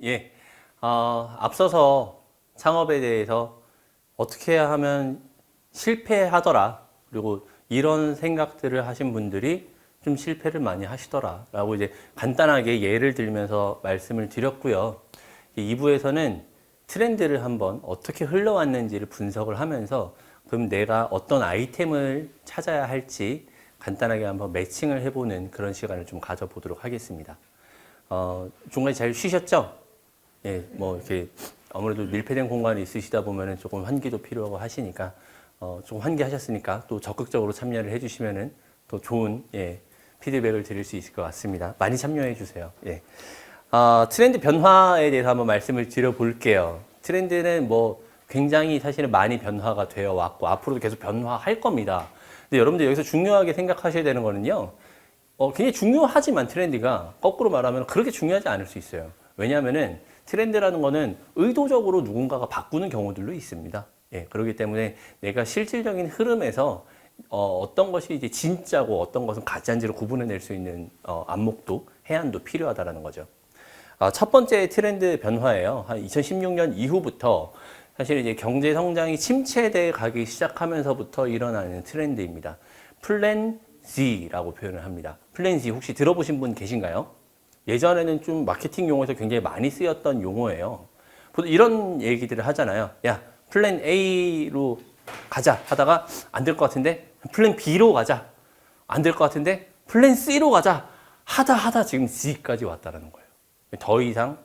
예. 앞서서 창업에 대해서 어떻게 해야 하면 실패하더라. 그리고 이런 생각들을 하신 분들이 좀 실패를 많이 하시더라. 라고 이제 간단하게 예를 들면서 말씀을 드렸고요. 2부에서는 트렌드를 한번 어떻게 흘러왔는지를 분석을 하면서 그럼 내가 어떤 아이템을 찾아야 할지 간단하게 한번 매칭을 해보는 그런 시간을 좀 가져보도록 하겠습니다. 중간에 잘 쉬셨죠? 예, 뭐 이렇게 아무래도 밀폐된 공간이 있으시다 보면은 조금 환기도 필요하고 하시니까 조금 환기하셨으니까 또 적극적으로 참여를 해주시면은 더 좋은 피드백을 드릴 수 있을 것 같습니다. 많이 참여해 주세요. 예. 트렌드 변화에 대해서 한번 말씀을 드려볼게요. 트렌드는 뭐 굉장히 사실은 많이 변화가 되어 왔고 앞으로도 계속 변화할 겁니다. 근데 여러분들 여기서 중요하게 생각하셔야 되는 거는요. 굉장히 중요하지만 트렌드가 거꾸로 말하면 그렇게 중요하지 않을 수 있어요. 왜냐하면은 트렌드라는 거는 의도적으로 누군가가 바꾸는 경우들도 있습니다. 예, 그렇기 때문에 내가 실질적인 흐름에서 어떤 것이 이제 진짜고 어떤 것은 가짜인지를 구분해낼 수 있는 안목도 해안도 필요하다라는 거죠. 첫 번째 트렌드 변화예요. 한 2016년 이후부터 사실 이제 경제 성장이 침체돼 가기 시작하면서부터 일어나는 트렌드입니다. 플랜 Z라고 표현을 합니다. 플랜 Z 혹시 들어보신 분 계신가요? 예전에는 좀 마케팅 용어에서 굉장히 많이 쓰였던 용어예요. 보통 이런 얘기들을 하잖아요. 야, 플랜 A로 가자 하다가 안 될 것 같은데 플랜 B로 가자. 안 될 것 같은데 플랜 C로 가자. 하다 지금 Z까지 왔다는 거예요. 더 이상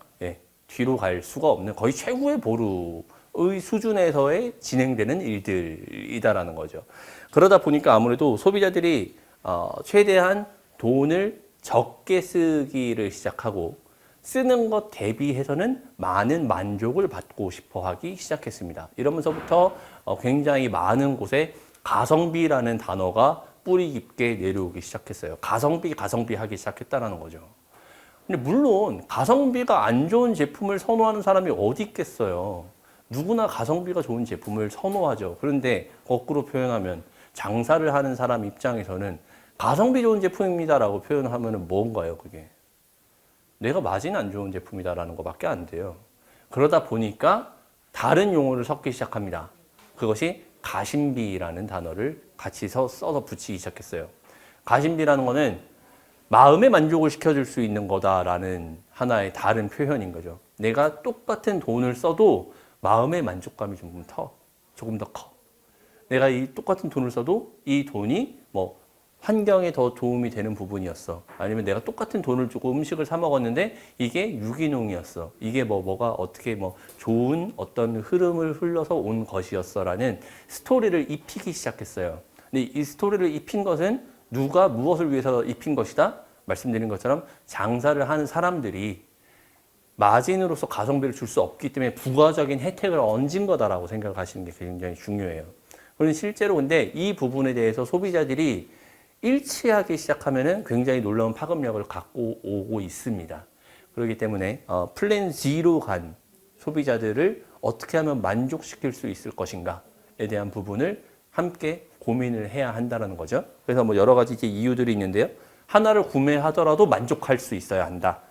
뒤로 갈 수가 없는 거의 최후의 보루의 수준에서의 진행되는 일들이다라는 거죠. 그러다 보니까 아무래도 소비자들이 최대한 돈을 적게 쓰기를 시작하고 쓰는 것 대비해서는 많은 만족을 받고 싶어 하기 시작했습니다. 이러면서부터 굉장히 많은 곳에 가성비라는 단어가 뿌리 깊게 내려오기 시작했어요. 가성비 하기 시작했다는 거죠. 근데 물론 가성비가 안 좋은 제품을 선호하는 사람이 어디 있겠어요. 누구나 가성비가 좋은 제품을 선호하죠. 그런데 거꾸로 표현하면 장사를 하는 사람 입장에서는 가성비 좋은 제품입니다라고 표현하면 뭔가요, 그게? 내가 마진 안 좋은 제품이다라는 것밖에 안 돼요. 그러다 보니까 다른 용어를 섞기 시작합니다. 그것이 가심비라는 단어를 같이 써서 붙이기 시작했어요. 가심비라는 거는 마음의 만족을 시켜줄 수 있는 거다라는 하나의 다른 표현인 거죠. 내가 똑같은 돈을 써도 마음의 만족감이 조금 더 커. 내가 이 똑같은 돈을 써도 이 돈이 뭐 환경에 더 도움이 되는 부분이었어. 아니면 내가 똑같은 돈을 주고 음식을 사 먹었는데 이게 유기농이었어. 이게 뭐가 어떻게 좋은 어떤 흐름을 흘러서 온 것이었어라는 스토리를 입히기 시작했어요. 근데 이 스토리를 입힌 것은 누가 무엇을 위해서 입힌 것이다? 말씀드린 것처럼 장사를 하는 사람들이 마진으로서 가성비를 줄 수 없기 때문에 부가적인 혜택을 얹은 거다라고 생각하시는 게 굉장히 중요해요. 그런데 실제로 근데 이 부분에 대해서 소비자들이 일치하기 시작하면은 굉장히 놀라운 파급력을 갖고 오고 있습니다. 그렇기 때문에 플랜 Z로 간 소비자들을 어떻게 하면 만족시킬 수 있을 것인가에 대한 부분을 함께 고민을 해야 한다는 거죠. 그래서 여러 가지 이제 이유들이 있는데요. 하나를 구매하더라도 만족할 수 있어야 한다.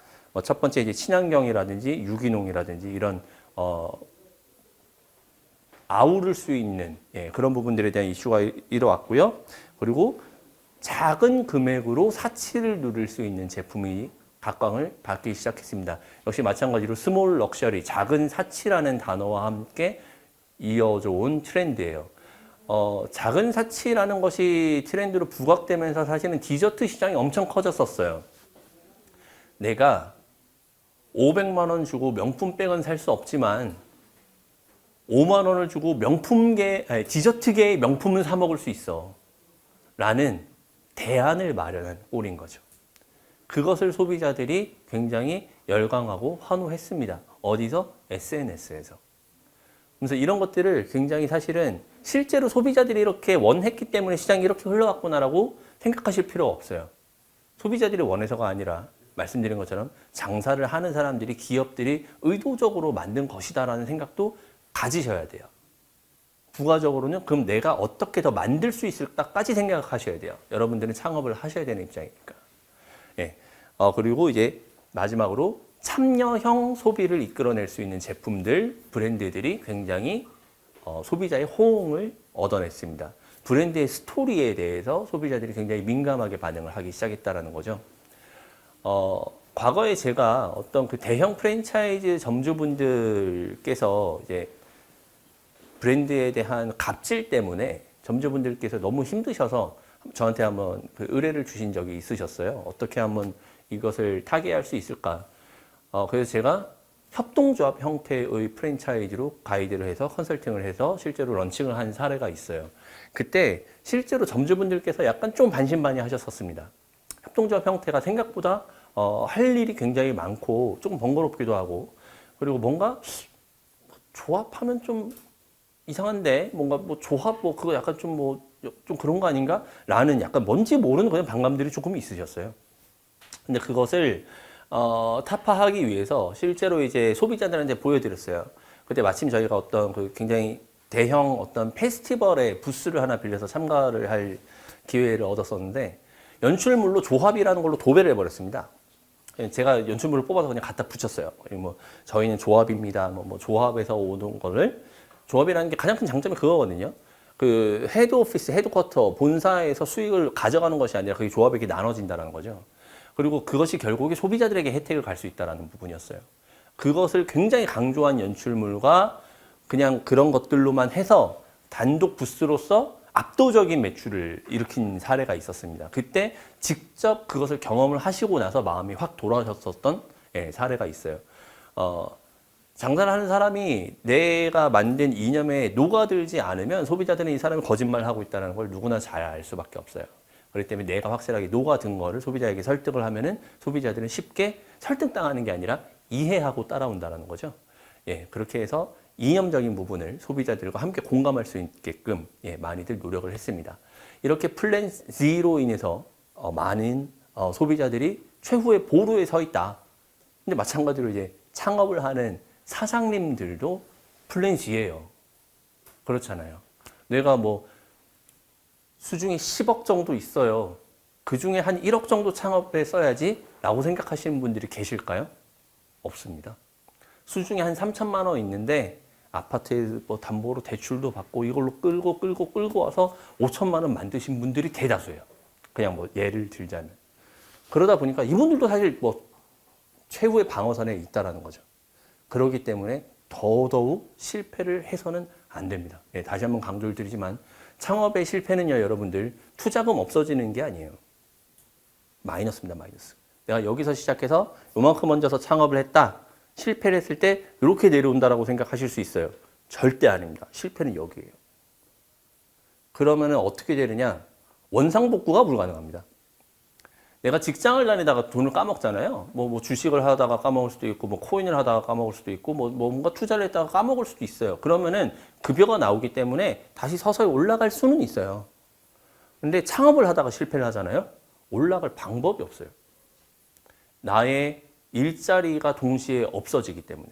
첫 번째 이제 친환경이라든지 유기농이라든지 이런 아우를 수 있는 그런 부분들에 대한 이슈가 일어왔고요. 그리고 작은 금액으로 사치를 누릴 수 있는 제품이 각광을 받기 시작했습니다. 역시 마찬가지로 스몰 럭셔리, 작은 사치라는 단어와 함께 이어져 온 트렌드예요. 작은 사치라는 것이 트렌드로 부각되면서 사실은 디저트 시장이 엄청 커졌었어요. 내가 500만 원 주고 명품백은 살 수 없지만 5만 원을 주고 디저트계의 명품은 사 먹을 수 있어. 라는 대안을 마련한 꼴인 거죠. 그것을 소비자들이 굉장히 열광하고 환호했습니다. 어디서? SNS에서. 그래서 이런 것들을 굉장히 사실은 실제로 소비자들이 이렇게 원했기 때문에 시장이 이렇게 흘러갔구나라고 생각하실 필요 없어요. 소비자들이 원해서가 아니라 말씀드린 것처럼 장사를 하는 사람들이 기업들이 의도적으로 만든 것이다라는 생각도 가지셔야 돼요. 부가적으로는 그럼 내가 어떻게 더 만들 수 있을까까지 생각하셔야 돼요. 여러분들은 창업을 하셔야 되는 입장이니까. 예. 그리고 이제 마지막으로 참여형 소비를 이끌어낼 수 있는 제품들, 브랜드들이 굉장히 소비자의 호응을 얻어냈습니다. 브랜드의 스토리에 대해서 소비자들이 굉장히 민감하게 반응을 하기 시작했다는 거죠. 과거에 제가 어떤 그 대형 프랜차이즈 점주분들께서 이제 브랜드에 대한 갑질 때문에 점주분들께서 너무 힘드셔서 저한테 한번 그 의뢰를 주신 적이 있으셨어요. 어떻게 하면 이것을 타개할 수 있을까? 그래서 제가 협동조합 형태의 프랜차이즈로 가이드를 해서 컨설팅을 해서 실제로 런칭을 한 사례가 있어요. 그때 실제로 점주분들께서 약간 좀 반신반의 하셨었습니다. 협동조합 형태가 생각보다 할 일이 굉장히 많고 조금 번거롭기도 하고, 그리고 뭔가 조합하면 좀 이상한데 뭔가 뭐 조합 뭐 그거 약간 좀 좀 그런 거 아닌가? 라는 약간 뭔지 모르는 그냥 반감들이 조금 있으셨어요. 근데 그것을 타파하기 위해서 실제로 이제 소비자들한테 보여드렸어요. 그때 마침 저희가 어떤 그 굉장히 대형 어떤 페스티벌에 부스를 하나 빌려서 참가를 할 기회를 얻었었는데, 연출물로 조합이라는 걸로 도배를 해버렸습니다. 제가 연출물을 뽑아서 그냥 갖다 붙였어요. 뭐 저희는 조합입니다. 뭐 조합에서 오는 거를, 조합이라는 게 가장 큰 장점이 그거거든요. 그 헤드 오피스, 헤드쿼터, 본사에서 수익을 가져가는 것이 아니라 그게 조합에게 나눠진다는 거죠. 그리고 그것이 결국에 소비자들에게 혜택을 갈 수 있다는 부분이었어요. 그것을 굉장히 강조한 연출물과 그냥 그런 것들로만 해서 단독 부스로서 압도적인 매출을 일으킨 사례가 있었습니다. 그때 직접 그것을 경험을 하시고 나서 마음이 확 돌아오셨었던 사례가 있어요. 장사를 하는 사람이 내가 만든 이념에 녹아들지 않으면 소비자들은 이 사람이 거짓말하고 있다는 걸 누구나 잘 알 수밖에 없어요. 그렇기 때문에 내가 확실하게 녹아든 거를 소비자에게 설득을 하면은 소비자들은 쉽게 설득당하는 게 아니라 이해하고 따라온다는 거죠. 그렇게 해서 이념적인 부분을 소비자들과 함께 공감할 수 있게끔 많이들 노력을 했습니다. 이렇게 플랜 Z로 인해서 많은 소비자들이 최후의 보루에 서 있다. 근데 마찬가지로 이제 창업을 하는 사장님들도 플랜 Z예요. 그렇잖아요. 내가 뭐 수중에 10억 정도 있어요. 그 중에 한 1억 정도 창업에 써야지 라고 생각하시는 분들이 계실까요? 없습니다. 수중에 한 3천만 원 있는데 아파트에 뭐 담보로 대출도 받고 이걸로 끌고 와서 5천만 원 만드신 분들이 대다수예요. 그냥 뭐 예를 들자면. 그러다 보니까 이분들도 사실 뭐 최후의 방어선에 있다라는 거죠. 그렇기 때문에 더더욱 실패를 해서는 안 됩니다. 다시 한번 강조를 드리지만 창업의 실패는요, 여러분들 투자금 없어지는 게 아니에요. 마이너스입니다, 마이너스. 내가 여기서 시작해서 요만큼 얹어서 창업을 했다. 실패를 했을 때 이렇게 내려온다라고 생각하실 수 있어요. 절대 아닙니다. 실패는 여기예요. 그러면 어떻게 되느냐? 원상복구가 불가능합니다. 내가 직장을 다니다가 돈을 까먹잖아요. 뭐 주식을 하다가 까먹을 수도 있고, 뭐 코인을 하다가 까먹을 수도 있고, 뭐 뭔가 투자를 했다가 까먹을 수도 있어요. 그러면은 급여가 나오기 때문에 다시 서서히 올라갈 수는 있어요. 근데 창업을 하다가 실패를 하잖아요. 올라갈 방법이 없어요. 나의 일자리가 동시에 없어지기 때문에.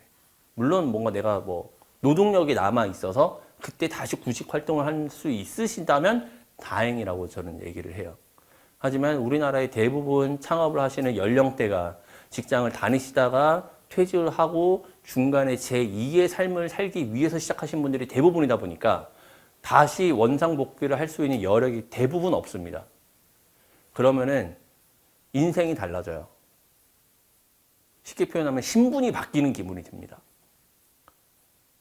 물론 뭔가 내가 뭐 노동력이 남아 있어서 그때 다시 구직 활동을 할 수 있으신다면 다행이라고 저는 얘기를 해요. 하지만 우리나라의 대부분 창업을 하시는 연령대가 직장을 다니시다가 퇴직을 하고 중간에 제2의 삶을 살기 위해서 시작하신 분들이 대부분이다 보니까 다시 원상복귀를 할 수 있는 여력이 대부분 없습니다. 그러면은 인생이 달라져요. 쉽게 표현하면 신분이 바뀌는 기분이 듭니다.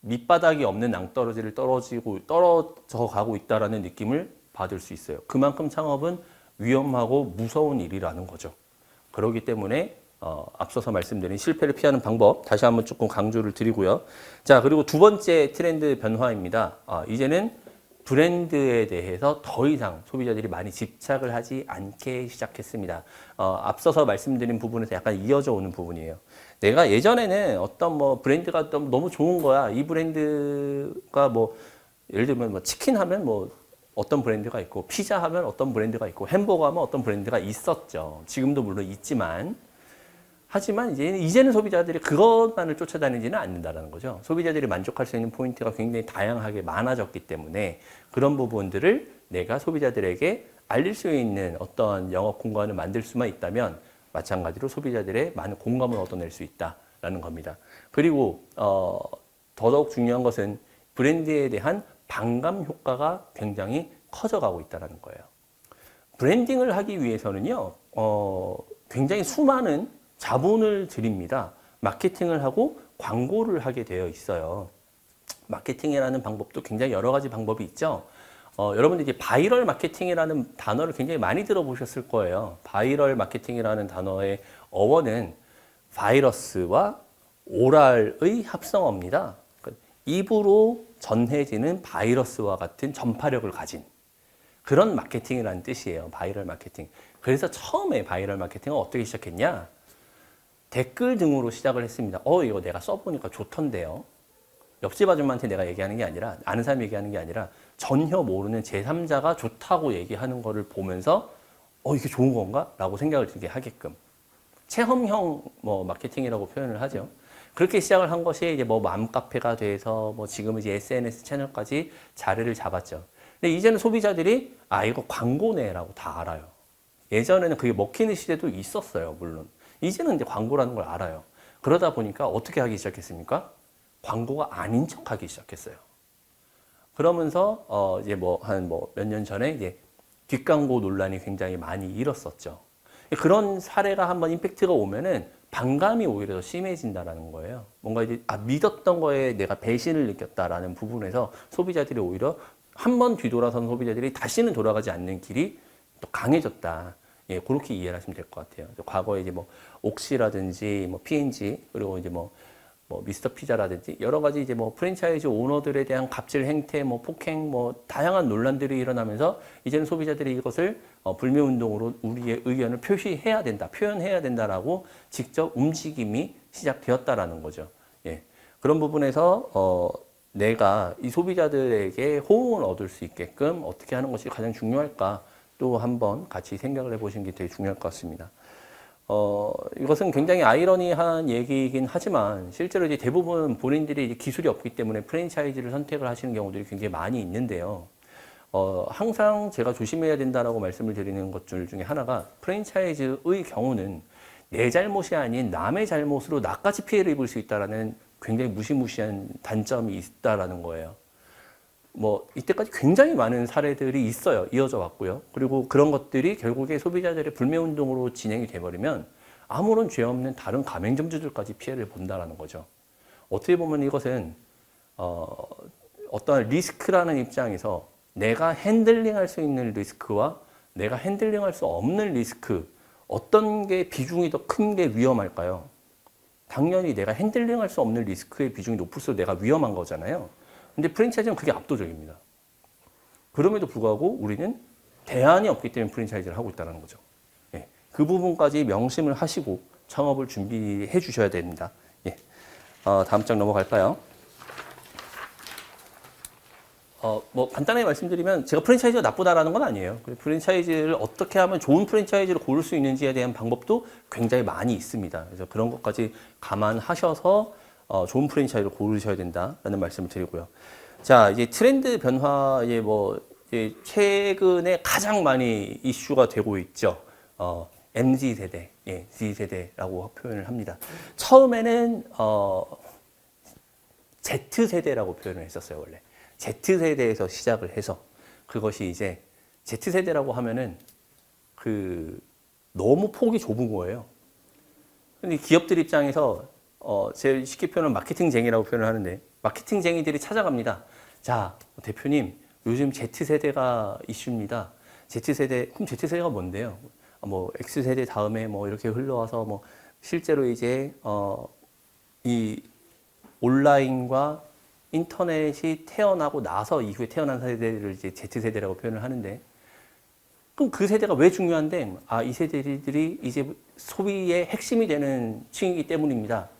밑바닥이 없는 낭떠러지를 떨어져 가고 있다라는 느낌을 받을 수 있어요. 그만큼 창업은 위험하고 무서운 일이라는 거죠. 그렇기 때문에 앞서서 말씀드린 실패를 피하는 방법 다시 한번 조금 강조를 드리고요. 자, 그리고 두 번째 트렌드 변화입니다. 이제는 브랜드에 대해서 더 이상 소비자들이 많이 집착을 하지 않게 시작했습니다. 앞서서 말씀드린 부분에서 약간 이어져 오는 부분이에요. 내가 예전에는 어떤 뭐 브랜드가 너무 좋은 거야. 이 브랜드가 뭐 예를 들면 뭐 치킨 하면 뭐 어떤 브랜드가 있고, 피자 하면 어떤 브랜드가 있고, 햄버거 하면 어떤 브랜드가 있었죠. 지금도 물론 있지만, 하지만 이제는 소비자들이 그것만을 쫓아다니지는 않는다는 거죠. 소비자들이 만족할 수 있는 포인트가 굉장히 다양하게 많아졌기 때문에 그런 부분들을 내가 소비자들에게 알릴 수 있는 어떤 영업 공간을 만들 수만 있다면 마찬가지로 소비자들의 많은 공감을 얻어낼 수 있다라는 겁니다. 그리고 더더욱 중요한 것은 브랜드에 대한 반감 효과가 굉장히 커져가고 있다는 거예요. 브랜딩을 하기 위해서는요, 굉장히 수많은 자본을 들입니다. 마케팅을 하고 광고를 하게 되어 있어요. 마케팅이라는 방법도 굉장히 여러 가지 방법이 있죠. 여러분들이 이제 바이럴 마케팅이라는 단어를 굉장히 많이 들어보셨을 거예요. 바이럴 마케팅이라는 단어의 어원은 바이러스와 오랄의 합성어입니다. 입으로 전해지는 바이러스와 같은 전파력을 가진 그런 마케팅이라는 뜻이에요. 바이럴 마케팅. 그래서 처음에 바이럴 마케팅은 어떻게 시작했냐? 댓글 등으로 시작을 했습니다. 이거 내가 써보니까 좋던데요. 옆집 아줌마한테 내가 얘기하는 게 아니라, 아는 사람이 얘기하는 게 아니라 전혀 모르는 제3자가 좋다고 얘기하는 거를 보면서 이게 좋은 건가? 라고 생각을 들게 하게끔. 체험형 마케팅이라고 표현을 하죠. 그렇게 시작을 한 것이 이제 맘카페가 돼서 지금은 이제 SNS 채널까지 자리를 잡았죠. 근데 이제는 소비자들이 이거 광고네라고 다 알아요. 예전에는 그게 먹히는 시대도 있었어요, 물론. 이제는 이제 광고라는 걸 알아요. 그러다 보니까 어떻게 하기 시작했습니까? 광고가 아닌 척 하기 시작했어요. 그러면서 이제 한 몇 년 전에 이제 뒷광고 논란이 굉장히 많이 일었었죠. 그런 사례가 한번 임팩트가 오면은 반감이 오히려 더 심해진다라는 거예요. 뭔가 이제 믿었던 거에 내가 배신을 느꼈다라는 부분에서 소비자들이 오히려 한 번 뒤돌아선 소비자들이 다시는 돌아가지 않는 길이 또 강해졌다. 예, 그렇게 이해를 하시면 될 것 같아요. 과거에 이제 옥시라든지 P&G 그리고 이제 미스터 피자라든지 여러 가지 이제 프랜차이즈 오너들에 대한 갑질 행태, 폭행, 다양한 논란들이 일어나면서 이제는 소비자들이 이것을 불매 운동으로 우리의 의견을 표시해야 된다, 표현해야 된다라고 직접 움직임이 시작되었다라는 거죠. 예. 그런 부분에서 내가 이 소비자들에게 호응을 얻을 수 있게끔 어떻게 하는 것이 가장 중요할까 또 한번 같이 생각을 해보시는 게 되게 중요할 것 같습니다. 이것은 굉장히 아이러니한 얘기이긴 하지만 실제로 이제 대부분 본인들이 이제 기술이 없기 때문에 프랜차이즈를 선택을 하시는 경우들이 굉장히 많이 있는데요. 항상 제가 조심해야 된다라고 말씀을 드리는 것들 중에 하나가 프랜차이즈의 경우는 내 잘못이 아닌 남의 잘못으로 나까지 피해를 입을 수 있다라는 굉장히 무시무시한 단점이 있다라는 거예요. 이때까지 굉장히 많은 사례들이 있어요. 이어져 왔고요. 그리고 그런 것들이 결국에 소비자들의 불매운동으로 진행이 돼버리면 아무런 죄 없는 다른 가맹점주들까지 피해를 본다라는 거죠. 어떻게 보면 이것은, 어떤 리스크라는 입장에서 내가 핸들링할 수 있는 리스크와 내가 핸들링할 수 없는 리스크, 어떤 게 비중이 더 큰 게 위험할까요? 당연히 내가 핸들링할 수 없는 리스크의 비중이 높을수록 내가 위험한 거잖아요. 근데 프랜차이즈는 그게 압도적입니다. 그럼에도 불구하고 우리는 대안이 없기 때문에 프랜차이즈를 하고 있다는 거죠. 예, 그 부분까지 명심을 하시고 창업을 준비해 주셔야 됩니다. 예, 다음 장 넘어갈까요? 간단하게 말씀드리면 제가 프랜차이즈가 나쁘다라는 건 아니에요. 프랜차이즈를 어떻게 하면 좋은 프랜차이즈를 고를 수 있는지에 대한 방법도 굉장히 많이 있습니다. 그래서 그런 것까지 감안하셔서 좋은 프랜차이즈를 고르셔야 된다라는 말씀을 드리고요. 자, 이제 트렌드 변화에 이제 최근에 가장 많이 이슈가 되고 있죠. MZ 세대, 예, Z 세대라고 표현을 합니다. 처음에는 Z 세대라고 표현을 했었어요, 원래. Z 세대에서 시작을 해서 그것이 이제 Z 세대라고 하면은 너무 폭이 좁은 거예요. 근데 기업들 입장에서 제일 쉽게 표현은 마케팅쟁이라고 표현을 하는데 마케팅쟁이들이 찾아갑니다. 자, 대표님, 요즘 Z세대가 이슈입니다. Z세대, 그럼 Z세대가 뭔데요? X세대 다음에 이렇게 흘러와서 실제로 이제 이 온라인과 인터넷이 태어나고 나서 이후에 태어난 세대를 이제 Z세대라고 표현을 하는데 그럼 그 세대가 왜 중요한데? 이 세대들이 이제 소비의 핵심이 되는 층이기 때문입니다.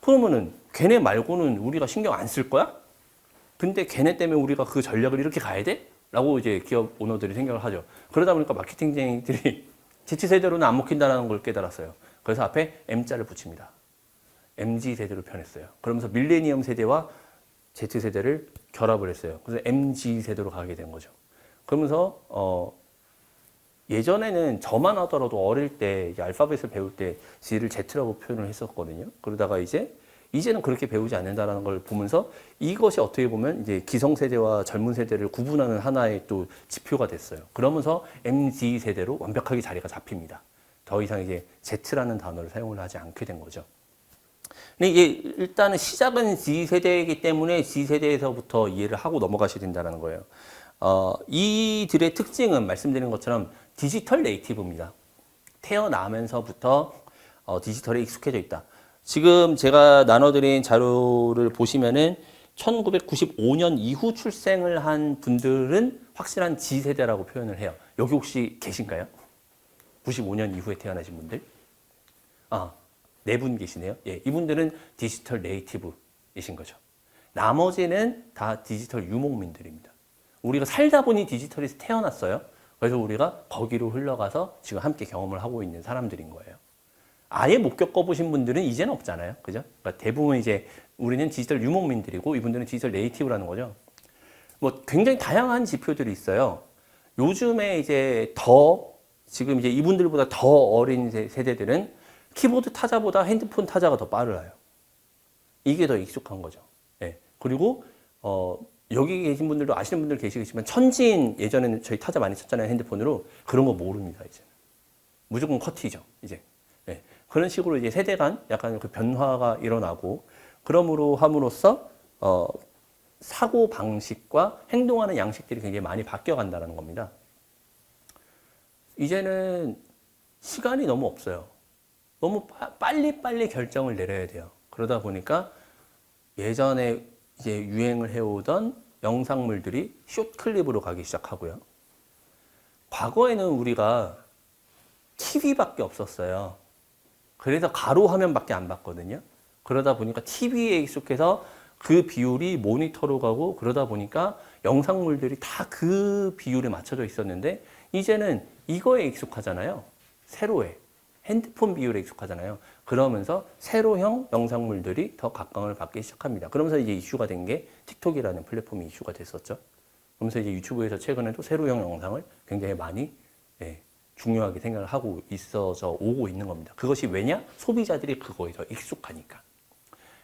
그러면은 걔네 말고는 우리가 신경 안 쓸 거야? 근데 걔네 때문에 우리가 그 전략을 이렇게 가야 돼? 라고 이제 기업 오너들이 생각을 하죠. 그러다 보니까 마케팅쟁이들이 Z세대로는 안 먹힌다는 걸 깨달았어요. 그래서 앞에 M자를 붙입니다. MZ세대로 변했어요. 그러면서 밀레니엄 세대와 Z세대를 결합을 했어요. 그래서 MG세대로 가게 된 거죠. 그러면서 예전에는 저만 하더라도 어릴 때 이제 알파벳을 배울 때 G를 Z라고 표현을 했었거든요. 그러다가 이제는 그렇게 배우지 않는다라는 걸 보면서 이것이 어떻게 보면 이제 기성세대와 젊은 세대를 구분하는 하나의 또 지표가 됐어요. 그러면서 MZ 세대로 완벽하게 자리가 잡힙니다. 더 이상 이제 Z라는 단어를 사용을 하지 않게 된 거죠. 근데 이게 일단은 시작은 Z 세대이기 때문에 Z 세대에서부터 이해를 하고 넘어가셔야 된다는 거예요. 이들의 특징은 말씀드린 것처럼 디지털 네이티브입니다. 태어나면서부터 디지털에 익숙해져 있다. 지금 제가 나눠드린 자료를 보시면은 1995년 이후 출생을 한 분들은 확실한 G세대라고 표현을 해요. 여기 혹시 계신가요? 95년 이후에 태어나신 분들? 네 분 계시네요. 예, 이분들은 디지털 네이티브이신 거죠. 나머지는 다 디지털 유목민들입니다. 우리가 살다 보니 디지털에서 태어났어요. 그래서 우리가 거기로 흘러가서 지금 함께 경험을 하고 있는 사람들인 거예요. 아예 못 겪어보신 분들은 이제는 없잖아요. 그죠? 그러니까 대부분 이제 우리는 디지털 유목민들이고 이분들은 디지털 네이티브라는 거죠. 뭐 굉장히 다양한 지표들이 있어요. 요즘에 이제 지금 이제 이분들보다 더 어린 세대들은 키보드 타자보다 핸드폰 타자가 더 빨라요. 이게 더 익숙한 거죠. 예. 그리고 여기 계신 분들도 아시는 분들 계시겠지만 천지인 예전에는 저희 타자 많이 쳤잖아요. 핸드폰으로. 그런 거 모릅니다. 이제 무조건 커티죠. 이제 예. 그런 식으로 이제 세대 간 약간 그 변화가 일어나고 그러므로 함으로써 사고 방식과 행동하는 양식들이 굉장히 많이 바뀌어 간다는 겁니다. 이제는 시간이 너무 없어요. 너무 빨리빨리 결정을 내려야 돼요. 그러다 보니까 예전에 이제 유행을 해오던 영상물들이 숏클립으로 가기 시작하고요. 과거에는 우리가 TV밖에 없었어요. 그래서 가로 화면밖에 안 봤거든요. 그러다 보니까 TV에 익숙해서 그 비율이 모니터로 가고 그러다 보니까 영상물들이 다 그 비율에 맞춰져 있었는데 이제는 이거에 익숙하잖아요. 세로에. 핸드폰 비율에 익숙하잖아요. 그러면서 세로형 영상물들이 더 각광을 받기 시작합니다. 그러면서 이제 이슈가 된 게 틱톡이라는 플랫폼이 이슈가 됐었죠. 그러면서 이제 유튜브에서 최근에도 세로형 영상을 굉장히 많이 중요하게 생각을 하고 있어서 오고 있는 겁니다. 그것이 왜냐? 소비자들이 그거에 더 익숙하니까.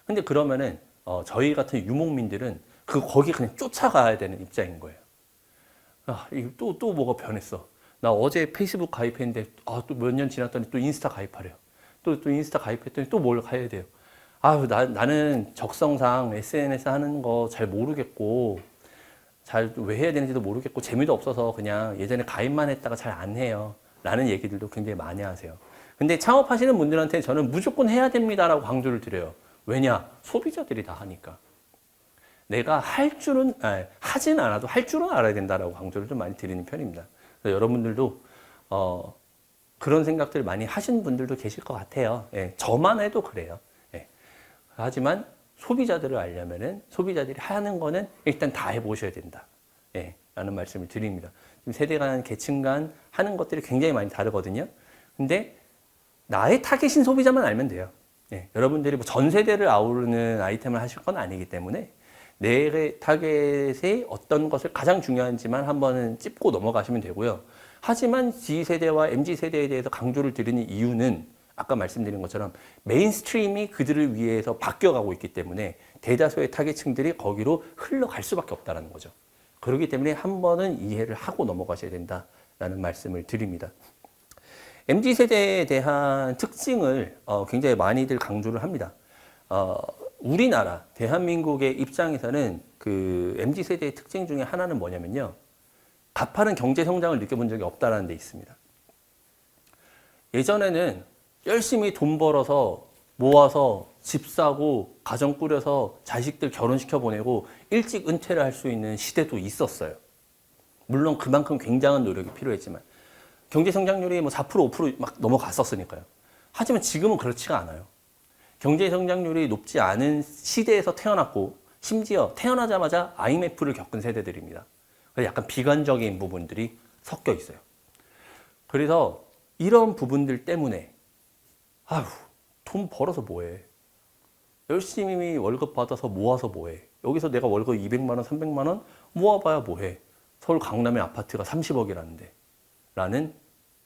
근데 그러면은 저희 같은 유목민들은 거기 그냥 쫓아가야 되는 입장인 거예요. 또 뭐가 변했어. 나 어제 페이스북 가입했는데 또 몇 년 지났더니 또 인스타 가입하래요. 또 인스타 가입했더니 또 뭘 가야 돼요. 나는 적성상 SNS 하는 거 잘 모르겠고 잘 왜 해야 되는지도 모르겠고 재미도 없어서 그냥 예전에 가입만 했다가 잘 안 해요. 라는 얘기들도 굉장히 많이 하세요. 근데 창업하시는 분들한테 저는 무조건 해야 됩니다라고 강조를 드려요. 왜냐? 소비자들이 다 하니까. 내가 하진 않아도 할 줄은 알아야 된다라고 강조를 좀 많이 드리는 편입니다. 그래서 여러분들도 그런 생각들 많이 하시는 분들도 계실 것 같아요. 예, 저만 해도 그래요. 예. 하지만 소비자들을 알려면은 소비자들이 하는 거는 일단 다 해보셔야 된다. 예, 라는 말씀을 드립니다. 지금 세대 간, 계층 간 하는 것들이 굉장히 많이 다르거든요. 근데 나의 타겟인 소비자만 알면 돼요. 예, 여러분들이 뭐 전 세대를 아우르는 아이템을 하실 건 아니기 때문에 내 타겟의 어떤 것을 가장 중요한지만 한번은 찝고 넘어가시면 되고요. 하지만 G세대와 MZ세대에 대해서 강조를 드리는 이유는 아까 말씀드린 것처럼 메인스트림이 그들을 위해서 바뀌어가고 있기 때문에 대다수의 타겟층들이 거기로 흘러갈 수밖에 없다는 거죠. 그렇기 때문에 한 번은 이해를 하고 넘어가셔야 된다라는 말씀을 드립니다. MZ세대에 대한 특징을 굉장히 많이들 강조를 합니다. 우리나라, 대한민국의 입장에서는 그 MZ세대의 특징 중에 하나는 뭐냐면요. 가파른 경제 성장을 느껴본 적이 없다는 데 있습니다. 예전에는 열심히 돈 벌어서 모아서 집 사고 가정 꾸려서 자식들 결혼시켜 보내고 일찍 은퇴를 할 수 있는 시대도 있었어요. 물론 그만큼 굉장한 노력이 필요했지만 경제 성장률이 뭐 4%, 5% 막 넘어갔었으니까요. 하지만 지금은 그렇지가 않아요. 경제 성장률이 높지 않은 시대에서 태어났고 심지어 태어나자마자 IMF를 겪은 세대들입니다. 그래서 약간 비관적인 부분들이 섞여 있어요. 그래서 이런 부분들 때문에 돈 벌어서 뭐해. 열심히 월급 받아서 모아서 뭐해. 여기서 내가 월급 200만 원, 300만 원 모아봐야 뭐해. 서울 강남의 아파트가 30억이라는데 라는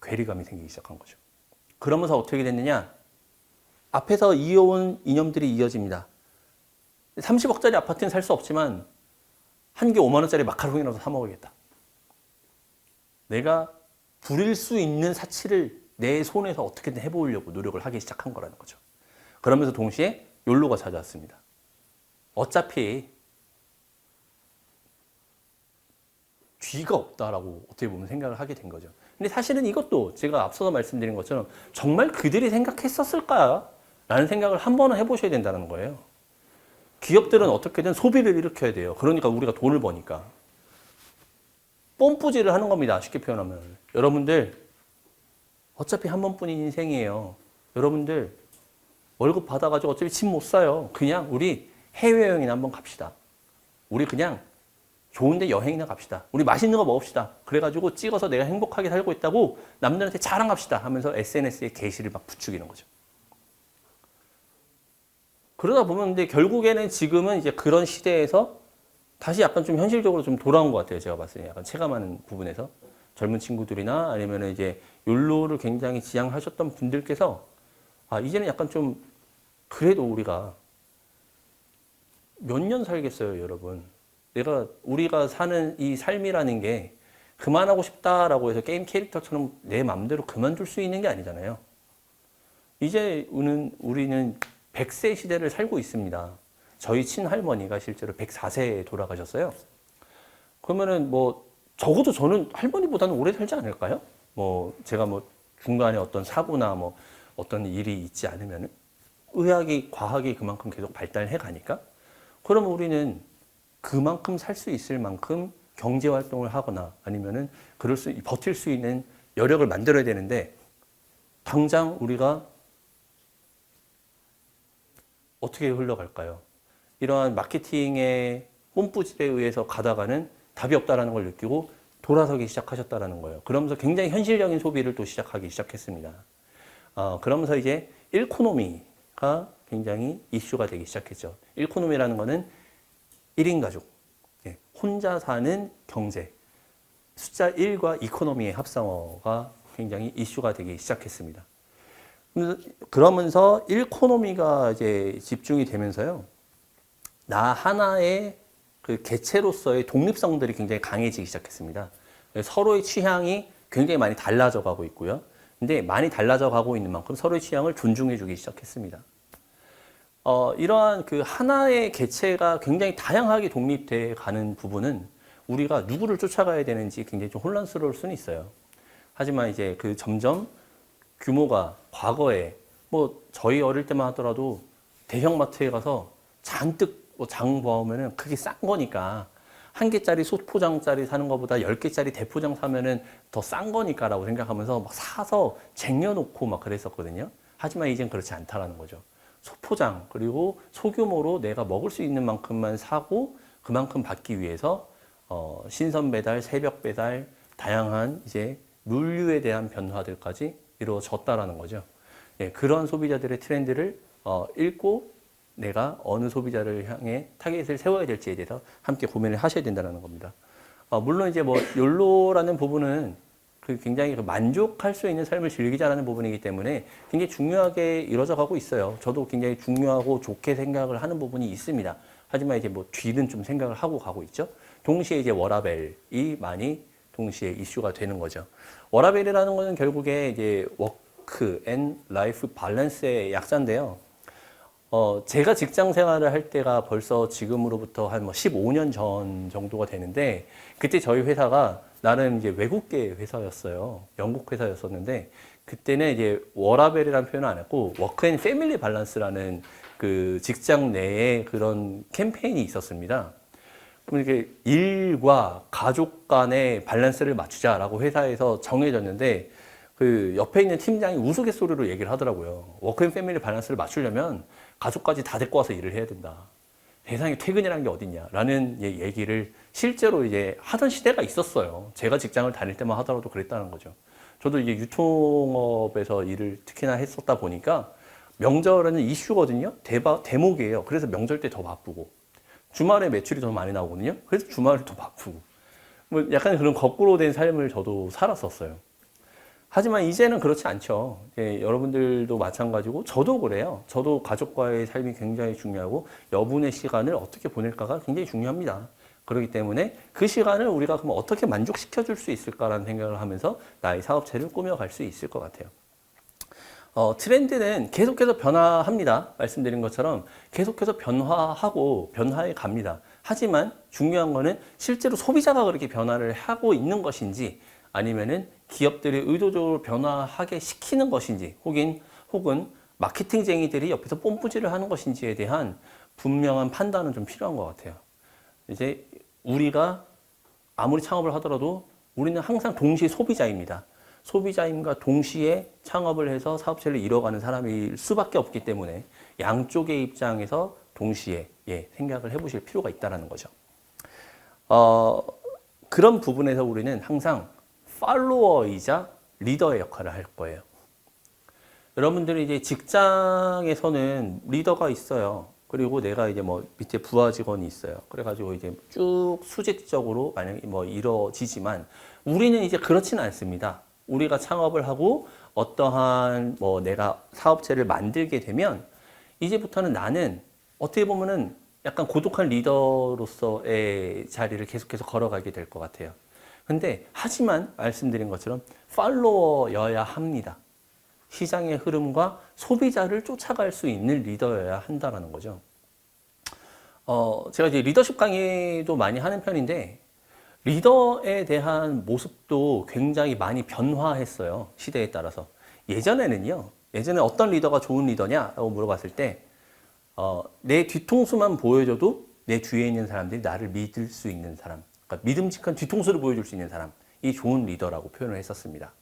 괴리감이 생기기 시작한 거죠. 그러면서 어떻게 됐느냐? 앞에서 이어온 이념들이 이어집니다. 30억짜리 아파트는 살 수 없지만 한 개 5만 원짜리 마카롱이라도 사 먹어야겠다. 내가 부릴 수 있는 사치를 내 손에서 어떻게든 해보려고 노력을 하기 시작한 거라는 거죠. 그러면서 동시에 욜로가 찾아왔습니다. 어차피 뒤가 없다라고 어떻게 보면 생각을 하게 된 거죠. 근데 사실은 이것도 제가 앞서서 말씀드린 것처럼 정말 그들이 생각했었을까? 라는 생각을 한 번은 해보셔야 된다는 거예요. 기업들은 어떻게든 소비를 일으켜야 돼요. 그러니까 우리가 돈을 버니까. 뽐뿌질을 하는 겁니다. 쉽게 표현하면. 여러분들 어차피 한 번뿐인 인생이에요. 여러분들 월급 받아가지고 어차피 집 못 사요. 그냥 우리 해외여행이나 한번 갑시다. 우리 그냥 좋은데 여행이나 갑시다. 우리 맛있는 거 먹읍시다. 그래가지고 찍어서 내가 행복하게 살고 있다고 남들한테 자랑합시다 하면서 SNS에 게시를 막 부추기는 거죠. 그러다 보면 근데 결국에는 지금은 이제 그런 시대에서 다시 약간 좀 현실적으로 좀 돌아온 것 같아요. 제가 봤을 때 약간 체감하는 부분에서 젊은 친구들이나 아니면 이제 욜로를 굉장히 지향하셨던 분들께서 아 이제는 약간 좀 그래도 우리가 몇 년 살겠어요, 여러분. 우리가 사는 이 삶이라는 게 그만하고 싶다라고 해서 게임 캐릭터처럼 내 맘대로 그만둘 수 있는 게 아니잖아요. 이제 우리는 100세 시대를 살고 있습니다. 저희 친할머니가 실제로 104세에 돌아가셨어요. 그러면은 뭐 적어도 저는 할머니보다는 오래 살지 않을까요? 뭐 제가 뭐 중간에 어떤 사고나 뭐 어떤 일이 있지 않으면은 의학이 과학이 그만큼 계속 발달해 가니까 그러면 우리는 그만큼 살 수 있을 만큼 경제 활동을 하거나 아니면은 버틸 수 있는 여력을 만들어야 되는데 당장 우리가 어떻게 흘러갈까요? 이러한 마케팅의 뽐뿌질에 의해서 가다가는 답이 없다라는 걸 느끼고 돌아서기 시작하셨다라는 거예요. 그러면서 굉장히 현실적인 소비를 또 시작하기 시작했습니다. 그러면서 이제 일코노미가 굉장히 이슈가 되기 시작했죠. 일코노미라는 거는 1인 가족, 혼자 사는 경제, 숫자 1과 이코노미의 합성어가 굉장히 이슈가 되기 시작했습니다. 그러면서 일코노미가 이제 집중이 되면서요. 나 하나의 그 개체로서의 독립성들이 굉장히 강해지기 시작했습니다. 서로의 취향이 굉장히 많이 달라져 가고 있고요. 근데 많이 달라져 가고 있는 만큼 서로의 취향을 존중해 주기 시작했습니다. 이러한 그 하나의 개체가 굉장히 다양하게 독립돼 가는 부분은 우리가 누구를 쫓아가야 되는지 굉장히 좀 혼란스러울 수는 있어요. 하지만 이제 그 점점 규모가 과거에 뭐 저희 어릴 때만 하더라도 대형마트에 가서 잔뜩 뭐 장 보면은 그게 싼 거니까 한 개짜리 소포장짜리 사는 것보다 10개짜리 대포장 사면은 더 싼 거니까라고 생각하면서 막 사서 쟁여놓고 막 그랬었거든요. 하지만 이젠 그렇지 않다라는 거죠. 소포장 그리고 소규모로 내가 먹을 수 있는 만큼만 사고 그만큼 받기 위해서 신선 배달, 새벽 배달, 다양한 이제 물류에 대한 변화들까지 이루어졌다라는 거죠. 예, 그런 소비자들의 트렌드를 읽고 내가 어느 소비자를 향해 타겟을 세워야 될지에 대해서 함께 고민을 하셔야 된다는 겁니다. 물론 이제 뭐 욜로라는 부분은 굉장히 만족할 수 있는 삶을 즐기자라는 부분이기 때문에 굉장히 중요하게 이루어져 가고 있어요. 저도 굉장히 중요하고 좋게 생각을 하는 부분이 있습니다. 하지만 이제 뭐 뒤는 좀 생각을 하고 가고 있죠. 동시에 이제 워라밸이 많이 동시에 이슈가 되는 거죠. 워라밸이라는 것은 결국에 이제 워크 앤 라이프 밸런스의 약자인데요. 제가 직장 생활을 할 때가 벌써 지금으로부터 한 뭐 15년 전 정도가 되는데, 그때 저희 회사가 나름 이제 외국계 회사였어요. 영국 회사였었는데, 그때는 이제 워라밸이라는 표현을 안 했고, 워크 앤 패밀리 밸런스라는 그 직장 내에 그런 캠페인이 있었습니다. 그럼 이렇게 일과 가족 간의 밸런스를 맞추자라고 회사에서 정해졌는데, 그 옆에 있는 팀장이 우스갯소리로 얘기를 하더라고요. 워크 앤 패밀리 밸런스를 맞추려면 가족까지 다 데리고 와서 일을 해야 된다. 세상에 퇴근이라는 게 어딨냐라는 얘기를 실제로 이제 하던 시대가 있었어요. 제가 직장을 다닐 때만 하더라도 그랬다는 거죠. 저도 이제 유통업에서 일을 특히나 했었다 보니까 명절에는 이슈거든요. 대목이에요. 그래서 명절 때 더 바쁘고 주말에 매출이 더 많이 나오거든요. 그래서 주말에 더 바쁘고 뭐 약간 그런 거꾸로 된 삶을 저도 살았었어요. 하지만 이제는 그렇지 않죠. 여러분들도 마찬가지고 저도 그래요. 저도 가족과의 삶이 굉장히 중요하고 여분의 시간을 어떻게 보낼까가 굉장히 중요합니다. 그렇기 때문에 그 시간을 우리가 그럼 어떻게 만족시켜 줄 수 있을까라는 생각을 하면서 나의 사업체를 꾸며갈 수 있을 것 같아요. 트렌드는 계속해서 변화합니다. 말씀드린 것처럼 계속해서 변화하고 변화해 갑니다. 하지만 중요한 거는 실제로 소비자가 그렇게 변화를 하고 있는 것인지 아니면은 기업들이 의도적으로 변화하게 시키는 것인지 혹은 마케팅쟁이들이 옆에서 뽐뿌질을 하는 것인지에 대한 분명한 판단은 좀 필요한 것 같아요. 이제 우리가 아무리 창업을 하더라도 우리는 항상 동시에 소비자입니다. 소비자임과 동시에 창업을 해서 사업체를 이뤄가는 사람일 수밖에 없기 때문에 양쪽의 입장에서 동시에 생각을 해보실 필요가 있다는 거죠. 그런 부분에서 우리는 항상 팔로워이자 리더의 역할을 할 거예요. 여러분들이 이제 직장에서는 리더가 있어요. 그리고 내가 이제 뭐 밑에 부하 직원이 있어요. 그래가지고 이제 쭉 수직적으로 만약에 뭐 이루어지지만 우리는 이제 그렇지는 않습니다. 우리가 창업을 하고 어떠한 뭐 내가 사업체를 만들게 되면 이제부터는 나는 어떻게 보면은 약간 고독한 리더로서의 자리를 계속해서 걸어가게 될 것 같아요. 근데 하지만 말씀드린 것처럼 팔로워여야 합니다. 시장의 흐름과 소비자를 쫓아갈 수 있는 리더여야 한다는 거죠. 제가 이제 리더십 강의도 많이 하는 편인데 리더에 대한 모습도 굉장히 많이 변화했어요. 시대에 따라서. 예전에 어떤 리더가 좋은 리더냐라고 물어봤을 때 내 뒤통수만 보여줘도 내 뒤에 있는 사람들이 나를 믿을 수 있는 사람, 그러니까 믿음직한 뒤통수를 보여줄 수 있는 사람이 좋은 리더라고 표현을 했었습니다.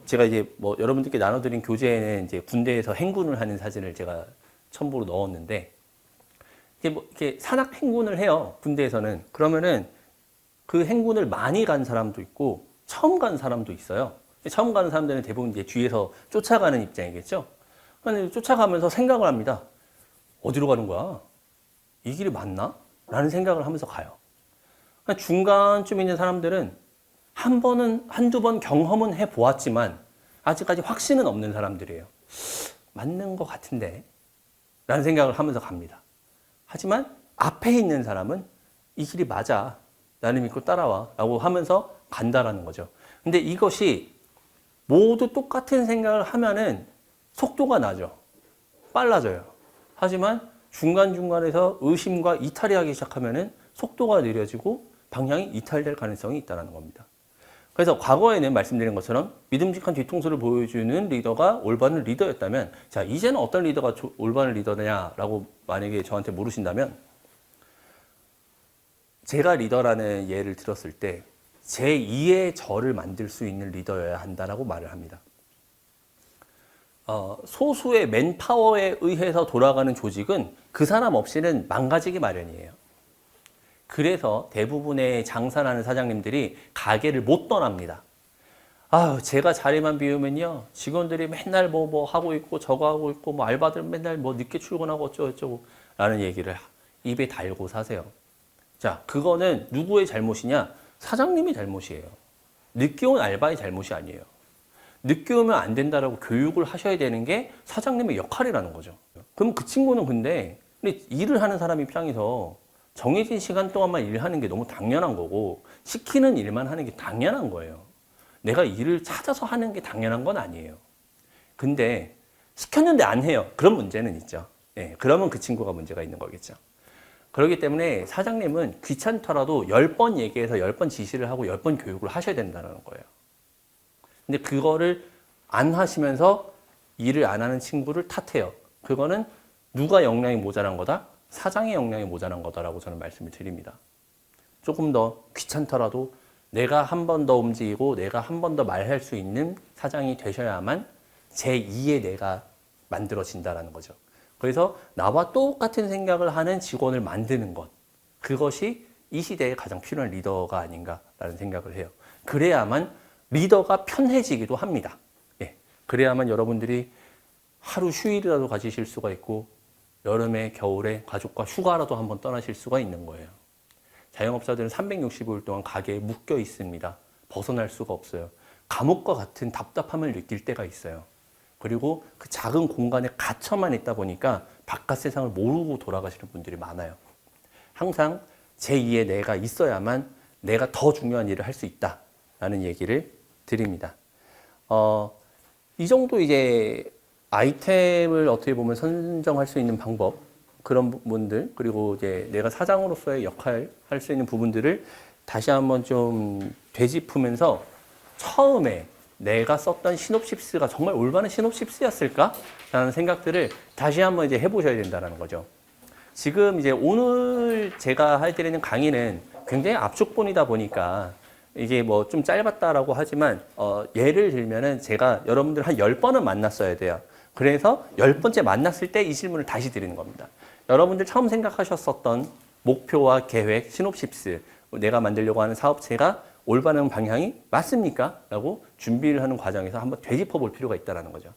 제가 이제 뭐 여러분들께 나눠드린 교재에는 이제 군대에서 행군을 하는 사진을 제가 첨부로 넣었는데 이게 뭐 이렇게 산악 행군을 해요. 군대에서는. 그러면은 그 행군을 많이 간 사람도 있고 처음 간 사람도 있어요. 처음 가는 사람들은 대부분 이제 뒤에서 쫓아가는 입장이겠죠. 그런데 쫓아가면서 생각을 합니다. 어디로 가는 거야? 이 길이 맞나? 라는 생각을 하면서 가요. 중간쯤 있는 사람들은 한두 번 경험은 해보았지만 아직까지 확신은 없는 사람들이에요. 맞는 것 같은데? 라는 생각을 하면서 갑니다. 하지만 앞에 있는 사람은 이 길이 맞아. 나를 믿고 따라와. 라고 하면서 간다라는 거죠. 근데 이것이 모두 똑같은 생각을 하면은 속도가 나죠. 빨라져요. 하지만 중간중간에서 의심과 이탈이 하기 시작하면은 속도가 느려지고 방향이 이탈될 가능성이 있다는 겁니다. 그래서 과거에는 말씀드린 것처럼 믿음직한 뒤통수를 보여주는 리더가 올바른 리더였다면, 자, 이제는 어떤 리더가 올바른 리더냐라고 만약에 저한테 물으신다면, 제가 리더라는 예를 들었을 때 제2의 저를 만들 수 있는 리더여야 한다라고 말을 합니다. 소수의 맨파워에 의해서 돌아가는 조직은 그 사람 없이는 망가지기 마련이에요. 그래서 대부분의 장사하는 사장님들이 가게를 못 떠납니다. 제가 자리만 비우면요, 직원들이 맨날 뭐 하고 있고 저거 하고 있고 뭐 알바들 맨날 뭐 늦게 출근하고 어쩌고 라는 얘기를 입에 달고 사세요. 자, 그거는 누구의 잘못이냐? 사장님이 잘못이에요. 늦게 온 알바의 잘못이 아니에요. 늦게 오면 안 된다라고 교육을 하셔야 되는 게 사장님의 역할이라는 거죠. 그럼 그 친구는 근데 일을 하는 사람 입장에서 정해진 시간 동안만 일하는 게 너무 당연한 거고 시키는 일만 하는 게 당연한 거예요. 내가 일을 찾아서 하는 게 당연한 건 아니에요. 근데 시켰는데 안 해요. 그런 문제는 있죠. 그러면 그 친구가 문제가 있는 거겠죠. 그렇기 때문에 사장님은 귀찮더라도 10번 얘기해서 10번 지시를 하고 10번 교육을 하셔야 된다는 거예요. 근데 그거를 안 하시면서 일을 안 하는 친구를 탓해요. 그거는 누가 역량이 모자란 거다? 사장의 역량이 모자란 거다라고 저는 말씀을 드립니다. 조금 더 귀찮더라도 내가 한 번 더 움직이고 내가 한 번 더 말할 수 있는 사장이 되셔야만 제2의 내가 만들어진다는 거죠. 그래서 나와 똑같은 생각을 하는 직원을 만드는 것, 그것이 이 시대에 가장 필요한 리더가 아닌가라는 생각을 해요. 그래야만 리더가 편해지기도 합니다. 그래야만 여러분들이 하루 휴일이라도 가지실 수가 있고 여름에 겨울에 가족과 휴가라도 한번 떠나실 수가 있는 거예요. 자영업자들은 365일 동안 가게에 묶여 있습니다. 벗어날 수가 없어요. 감옥과 같은 답답함을 느낄 때가 있어요. 그리고 그 작은 공간에 갇혀만 있다 보니까 바깥 세상을 모르고 돌아가시는 분들이 많아요. 항상 제2의 내가 있어야만 내가 더 중요한 일을 할 수 있다라는 얘기를 드립니다. 이 정도 이제 아이템을 어떻게 보면 선정할 수 있는 방법, 그런 부분들, 그리고 이제 내가 사장으로서의 역할 할 수 있는 부분들을 다시 한번 좀 되짚으면서 처음에 내가 썼던 시놉시스가 정말 올바른 시놉시스였을까? 라는 생각들을 다시 한번 이제 해보셔야 된다는 거죠. 지금 이제 오늘 제가 해드리는 강의는 굉장히 압축본이다 보니까 이게 뭐 좀 짧았다라고 하지만 예를 들면은 제가 여러분들 한 10번은 만났어야 돼요. 그래서 10번째 만났을 때 이 질문을 다시 드리는 겁니다. 여러분들 처음 생각하셨었던 목표와 계획, 시놉시스, 내가 만들려고 하는 사업체가 올바른 방향이 맞습니까? 라고 준비를 하는 과정에서 한번 되짚어 볼 필요가 있다는 거죠.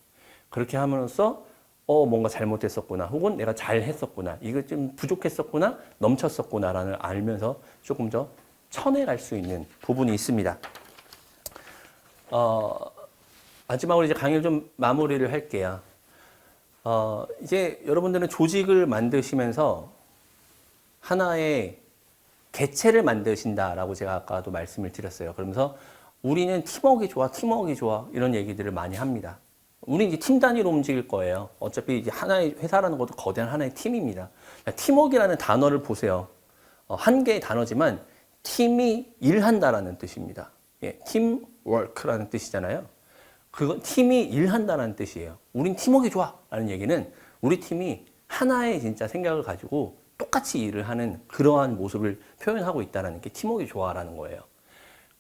그렇게 함으로써 뭔가 잘못했었구나, 혹은 내가 잘했었구나, 이거 좀 부족했었구나, 넘쳤었구나 라는 알면서 조금 더 쳐내갈 수 있는 부분이 있습니다. 마지막으로 이제 강의를 좀 마무리를 할게요. 이제 여러분들은 조직을 만드시면서 하나의 개체를 만드신다라고 제가 아까도 말씀을 드렸어요. 그러면서 우리는 팀워크가 좋아, 팀워크가 좋아, 이런 얘기들을 많이 합니다. 우리 이제 팀 단위로 움직일 거예요. 어차피 이제 하나의 회사라는 것도 거대한 하나의 팀입니다. 팀워크라는 단어를 보세요. 한 개의 단어지만 팀이 일한다라는 뜻입니다. 예, 팀워크라는 뜻이잖아요. 그건 팀이 일한다라는 뜻이에요. 우린 팀워크가 좋아 라는 얘기는 우리 팀이 하나의 진짜 생각을 가지고 똑같이 일을 하는 그러한 모습을 표현하고 있다는 게 팀워크가 좋아라는 거예요.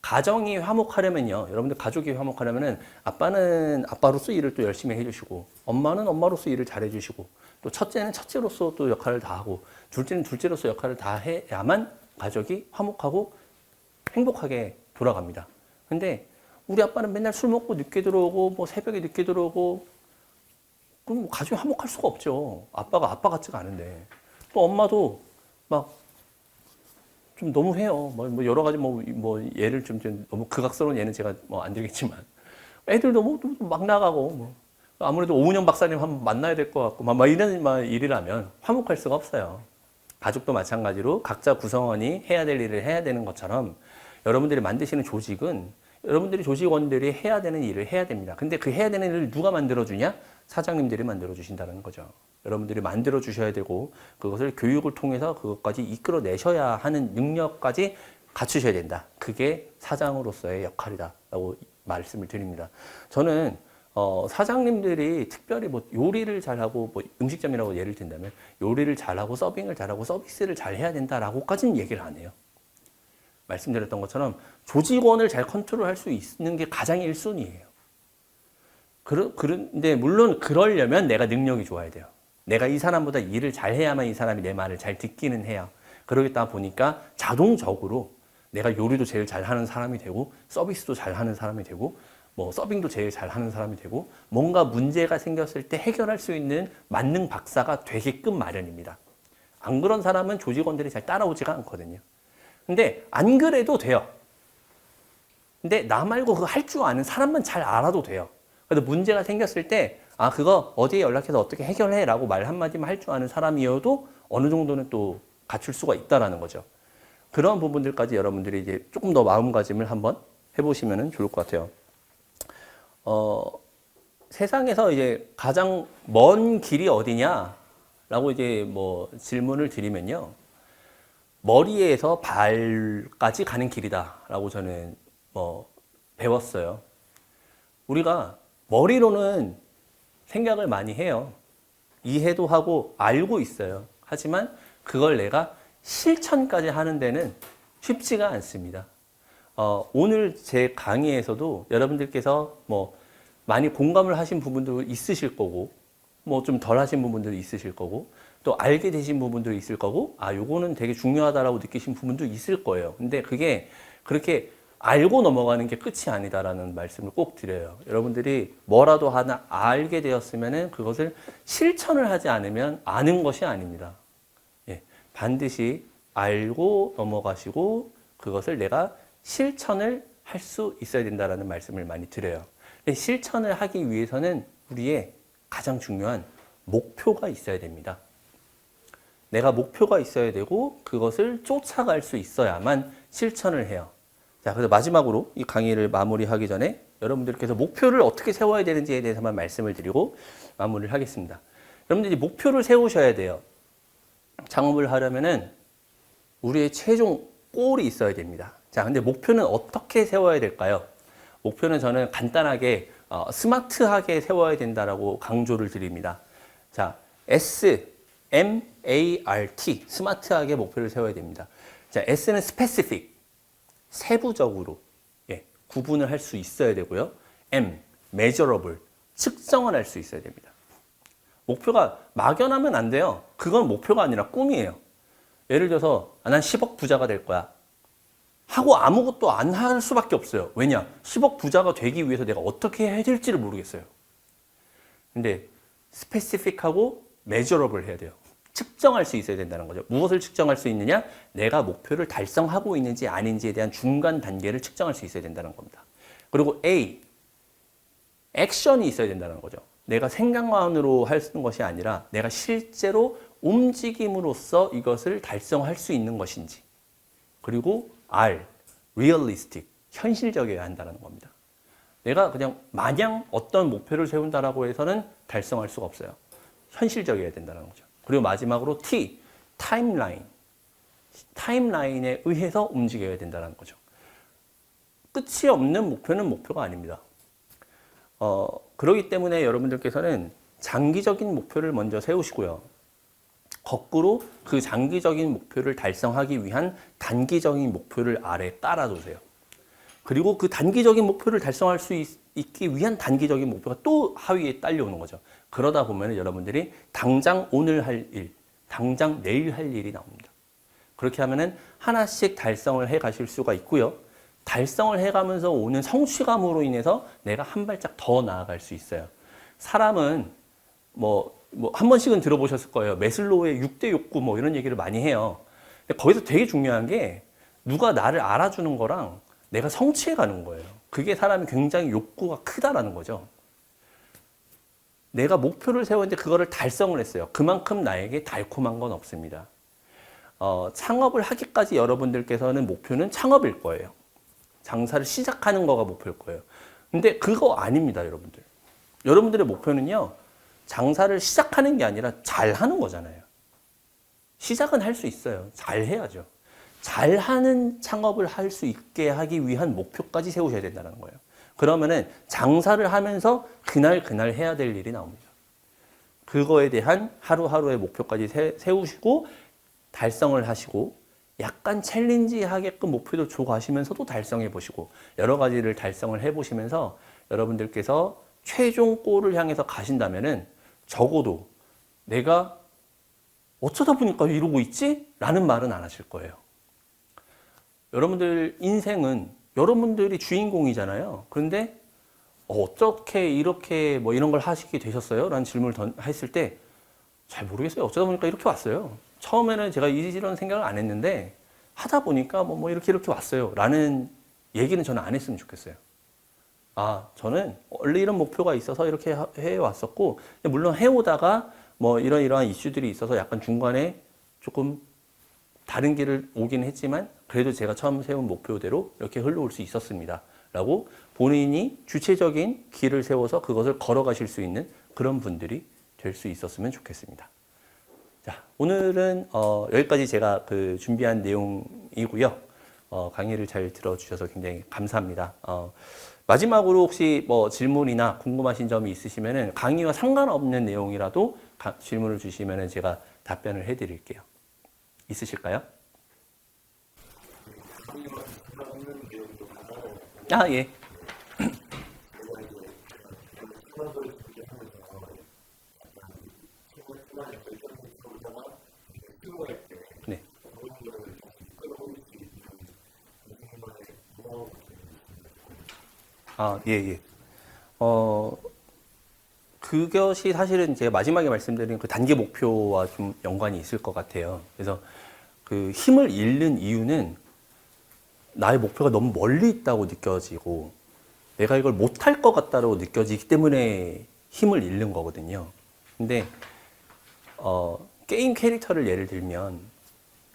가정이 화목하려면요, 여러분들 가족이 화목하려면은 아빠는 아빠로서 일을 또 열심히 해주시고, 엄마는 엄마로서 일을 잘해주시고, 또 첫째는 첫째로서 또 역할을 다 하고, 둘째는 둘째로서 역할을 다 해야만 가족이 화목하고 행복하게 돌아갑니다. 근데 우리 아빠는 맨날 술 먹고 늦게 들어오고, 뭐 새벽에 늦게 들어오고, 그럼 가족이 화목할 수가 없죠. 아빠가 아빠 같지가 않은데. 또 엄마도 막 좀 너무해요. 뭐 여러 가지 뭐 예를 좀 너무 극악스러운 예는 제가 뭐 안 드리겠지만, 애들도 막 나가고, 뭐 아무래도 오은영 박사님 한번 만나야 될 것 같고, 막 이런 일이라면 화목할 수가 없어요. 가족도 마찬가지로 각자 구성원이 해야 될 일을 해야 되는 것처럼 여러분들이 만드시는 조직은 여러분들이 조직원들이 해야 되는 일을 해야 됩니다. 근데 그 해야 되는 일을 누가 만들어주냐? 사장님들이 만들어주신다는 거죠. 여러분들이 만들어주셔야 되고, 그것을 교육을 통해서 그것까지 이끌어내셔야 하는 능력까지 갖추셔야 된다. 그게 사장으로서의 역할이다라고 말씀을 드립니다. 저는 사장님들이 특별히 뭐 요리를 잘하고, 뭐 음식점이라고 예를 든다면 요리를 잘하고 서빙을 잘하고 서비스를 잘 해야 된다라고까지는 얘기를 안 해요. 말씀드렸던 것처럼 조직원을 잘 컨트롤할 수 있는 게 가장 1순위예요. 그런데 물론 그러려면 내가 능력이 좋아야 돼요. 내가 이 사람보다 일을 잘 해야만 이 사람이 내 말을 잘 듣기는 해요. 그러다 보니까 자동적으로 내가 요리도 제일 잘하는 사람이 되고, 서비스도 잘하는 사람이 되고, 뭐 서빙도 제일 잘하는 사람이 되고, 뭔가 문제가 생겼을 때 해결할 수 있는 만능 박사가 되게끔 마련입니다. 안 그런 사람은 조직원들이 잘 따라오지가 않거든요. 근데 안 그래도 돼요. 근데 나 말고 그거 할 줄 아는 사람만 잘 알아도 돼요. 그래서 문제가 생겼을 때, 그거 어디에 연락해서 어떻게 해결해 라고 말 한마디만 할 줄 아는 사람이어도 어느 정도는 또 갖출 수가 있다라는 거죠. 그런 부분들까지 여러분들이 이제 조금 더 마음가짐을 한번 해보시면 좋을 것 같아요. 세상에서 이제 가장 먼 길이 어디냐? 라고 이제 뭐 질문을 드리면요. 머리에서 발까지 가는 길이다라고 저는 배웠어요. 우리가 머리로는 생각을 많이 해요. 이해도 하고 알고 있어요. 하지만 그걸 내가 실천까지 하는 데는 쉽지가 않습니다. 오늘 제 강의에서도 여러분들께서 뭐 많이 공감을 하신 부분도 있으실 거고, 뭐 좀 덜 하신 부분도 있으실 거고, 또 알게 되신 부분도 있을 거고, 요거는 되게 중요하다라고 느끼신 부분도 있을 거예요. 근데 그게 그렇게 알고 넘어가는 게 끝이 아니다라는 말씀을 꼭 드려요. 여러분들이 뭐라도 하나 알게 되었으면은 그것을 실천을 하지 않으면 아는 것이 아닙니다. 예, 반드시 알고 넘어가시고 그것을 내가 실천을 할 수 있어야 된다라는 말씀을 많이 드려요. 실천을 하기 위해서는 우리의 가장 중요한 목표가 있어야 됩니다. 내가 목표가 있어야 되고 그것을 쫓아갈 수 있어야만 실천을 해요. 자, 그래서 마지막으로 이 강의를 마무리하기 전에 여러분들께서 목표를 어떻게 세워야 되는지에 대해서만 말씀을 드리고 마무리를 하겠습니다. 여러분들이 목표를 세우셔야 돼요. 창업을 하려면은 우리의 최종 골이 있어야 됩니다. 자, 근데 목표는 어떻게 세워야 될까요? 목표는 저는 간단하게 스마트하게 세워야 된다라고 강조를 드립니다. 자, SMART, 스마트하게 목표를 세워야 됩니다. 자, S는 specific, 세부적으로 구분을 할 수 있어야 되고요. M, measurable, 측정을 할 수 있어야 됩니다. 목표가 막연하면 안 돼요. 그건 목표가 아니라 꿈이에요. 예를 들어서 난 10억 부자가 될 거야 하고 아무것도 안 할 수밖에 없어요. 왜냐? 10억 부자가 되기 위해서 내가 어떻게 해야 될지를 모르겠어요. 근데 스페시픽하고 measurable 해야 돼요. 측정할 수 있어야 된다는 거죠. 무엇을 측정할 수 있느냐? 내가 목표를 달성하고 있는지 아닌지에 대한 중간 단계를 측정할 수 있어야 된다는 겁니다. 그리고 A, 액션이 있어야 된다는 거죠. 내가 생각만으로 하는 것이 아니라 내가 실제로 움직임으로써 이것을 달성할 수 있는 것인지. 그리고 R, realistic, 현실적이어야 한다는 겁니다. 내가 그냥 마냥 어떤 목표를 세운다라고 해서는 달성할 수가 없어요. 현실적이어야 된다는 거죠. 그리고 마지막으로 T, 타임라인. 타임라인에 의해서 움직여야 된다는 거죠. 끝이 없는 목표는 목표가 아닙니다. 그렇기 때문에 여러분들께서는 장기적인 목표를 먼저 세우시고요. 거꾸로 그 장기적인 목표를 달성하기 위한 단기적인 목표를 아래 깔아두세요. 그리고 그 단기적인 목표를 달성할 수 있기 위한 단기적인 목표가 또 하위에 딸려오는 거죠. 그러다 보면 여러분들이 당장 오늘 할 일, 당장 내일 할 일이 나옵니다. 그렇게 하면은 하나씩 달성을 해 가실 수가 있고요. 달성을 해가면서 오는 성취감으로 인해서 내가 한 발짝 더 나아갈 수 있어요. 사람은 한 번씩은 들어보셨을 거예요. 매슬로우의 6대 욕구 이런 얘기를 많이 해요. 근데 거기서 되게 중요한 게 누가 나를 알아주는 거랑 내가 성취해 가는 거예요. 그게 사람이 굉장히 욕구가 크다라는 거죠. 내가 목표를 세웠는데 그거를 달성을 했어요. 그만큼 나에게 달콤한 건 없습니다. 창업을 하기까지 여러분들께서는 목표는 창업일 거예요. 장사를 시작하는 거가 목표일 거예요. 근데 그거 아닙니다, 여러분들. 여러분들의 목표는요, 장사를 시작하는 게 아니라 잘하는 거잖아요. 시작은 할 수 있어요. 잘 해야죠. 잘하는 창업을 할 수 있게 하기 위한 목표까지 세우셔야 된다는 거예요. 그러면은 장사를 하면서 그날 해야 될 일이 나옵니다. 그거에 대한 하루하루의 목표까지 세우시고 달성을 하시고 약간 챌린지하게끔 목표도 줘가시면서도 달성해 보시고 여러 가지를 달성을 해 보시면서 여러분들께서 최종 골을 향해서 가신다면은 적어도 내가 어쩌다 보니까 이러고 있지? 라는 말은 안 하실 거예요. 여러분들 인생은 여러분들이 주인공이잖아요. 그런데 어떻게 이렇게 이런 걸 하시게 되셨어요? 라는 질문을 했을 때 잘 모르겠어요. 어쩌다 보니까 이렇게 왔어요. 처음에는 제가 이런 생각을 안 했는데 하다 보니까 이렇게 왔어요. 라는 얘기는 저는 안 했으면 좋겠어요. 저는 원래 이런 목표가 있어서 이렇게 해왔었고, 물론 해오다가 이러한 이슈들이 있어서 약간 중간에 조금 다른 길을 오긴 했지만, 그래도 제가 처음 세운 목표대로 이렇게 흘러올 수 있었습니다. 라고 본인이 주체적인 길을 세워서 그것을 걸어가실 수 있는 그런 분들이 될 수 있었으면 좋겠습니다. 자, 오늘은 여기까지 제가 준비한 내용이고요. 강의를 잘 들어주셔서 굉장히 감사합니다. 마지막으로 혹시 질문이나 궁금하신 점이 있으시면은 강의와 상관없는 내용이라도 질문을 주시면은 제가 답변을 해드릴게요. 있으실까요? 예. 네. 예. 그것이 사실은 제가 마지막에 말씀드린 그 단기 목표와 좀 연관이 있을 것 같아요. 그래서 그 힘을 잃는 이유는 나의 목표가 너무 멀리 있다고 느껴지고 내가 이걸 못할 것 같다고 느껴지기 때문에 힘을 잃는 거거든요. 근데 게임 캐릭터를 예를 들면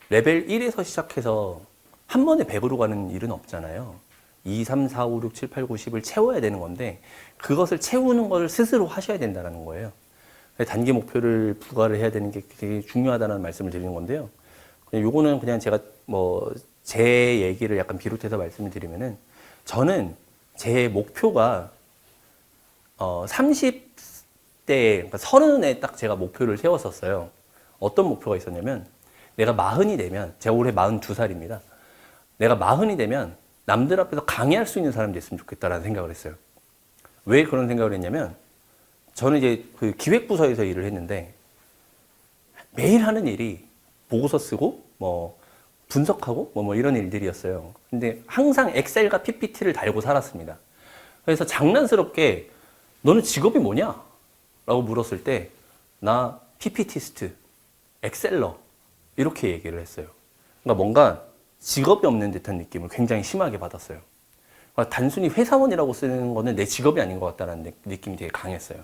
레벨 1에서 시작해서 한 번에 100으로 가는 일은 없잖아요. 2, 3, 4, 5, 6, 7, 8, 9, 10을 채워야 되는 건데 그것을 채우는 걸 스스로 하셔야 된다는 거예요. 단기 목표를 부과를 해야 되는 게 되게 중요하다는 말씀을 드리는 건데요. 요거는 그냥 제가 뭐 제 얘기를 약간 비롯해서 말씀을 드리면은 저는 제 목표가 30대, 그러니까 30에 딱 제가 목표를 세웠었어요. 어떤 목표가 있었냐면 내가 40이 되면, 제가 올해 42살입니다. 내가 40이 되면 남들 앞에서 강의할 수 있는 사람이 됐으면 좋겠다라는 생각을 했어요. 왜 그런 생각을 했냐면 저는 이제 그 기획부서에서 일을 했는데 매일 하는 일이 보고서 쓰고 뭐 분석하고 뭐 이런 일들이었어요. 근데 항상 엑셀과 PPT를 달고 살았습니다. 그래서 장난스럽게 너는 직업이 뭐냐? 라고 물었을 때 나 PPT스트, 엑셀러 이렇게 얘기를 했어요. 그러니까 뭔가 직업이 없는 듯한 느낌을 굉장히 심하게 받았어요. 그러니까 단순히 회사원이라고 쓰는 거는 내 직업이 아닌 것 같다는 느낌이 되게 강했어요.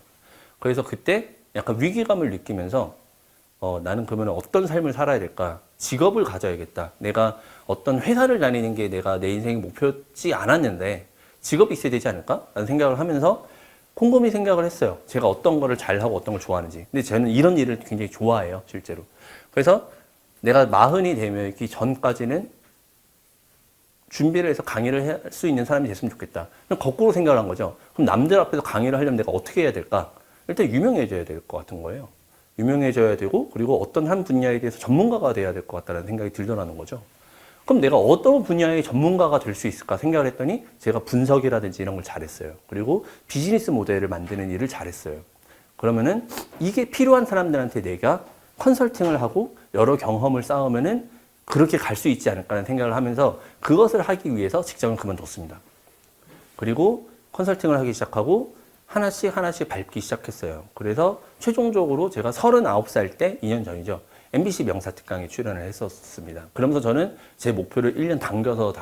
그래서 그때 약간 위기감을 느끼면서 나는 그러면 어떤 삶을 살아야 될까? 직업을 가져야겠다. 내가 어떤 회사를 다니는 게 내가 내 인생의 목표지 않았는데 직업이 있어야 되지 않을까? 라는 생각을 하면서 곰곰이 생각을 했어요. 제가 어떤 거를 잘하고 어떤 걸 좋아하는지. 근데 저는 이런 일을 굉장히 좋아해요, 실제로. 그래서 내가 40이 되기 전까지는 준비를 해서 강의를 할 수 있는 사람이 됐으면 좋겠다. 그럼 거꾸로 생각을 한 거죠. 그럼 남들 앞에서 강의를 하려면 내가 어떻게 해야 될까? 일단 유명해져야 될 것 같은 거예요. 유명해져야 되고, 그리고 어떤 한 분야에 대해서 전문가가 돼야 될 것 같다는 생각이 들더라는 거죠. 그럼 내가 어떤 분야의 전문가가 될 수 있을까 생각을 했더니 제가 분석이라든지 이런 걸 잘했어요. 그리고 비즈니스 모델을 만드는 일을 잘했어요. 그러면은 이게 필요한 사람들한테 내가 컨설팅을 하고 여러 경험을 쌓으면은 그렇게 갈 수 있지 않을까라는 생각을 하면서 그것을 하기 위해서 직장을 그만뒀습니다. 그리고 컨설팅을 하기 시작하고 하나씩 밟기 시작했어요. 그래서 최종적으로 제가 39살 때 2년 전이죠. MBC 명사특강에 출연을 했었습니다. 그러면서 저는 제 목표를 1년 당겨서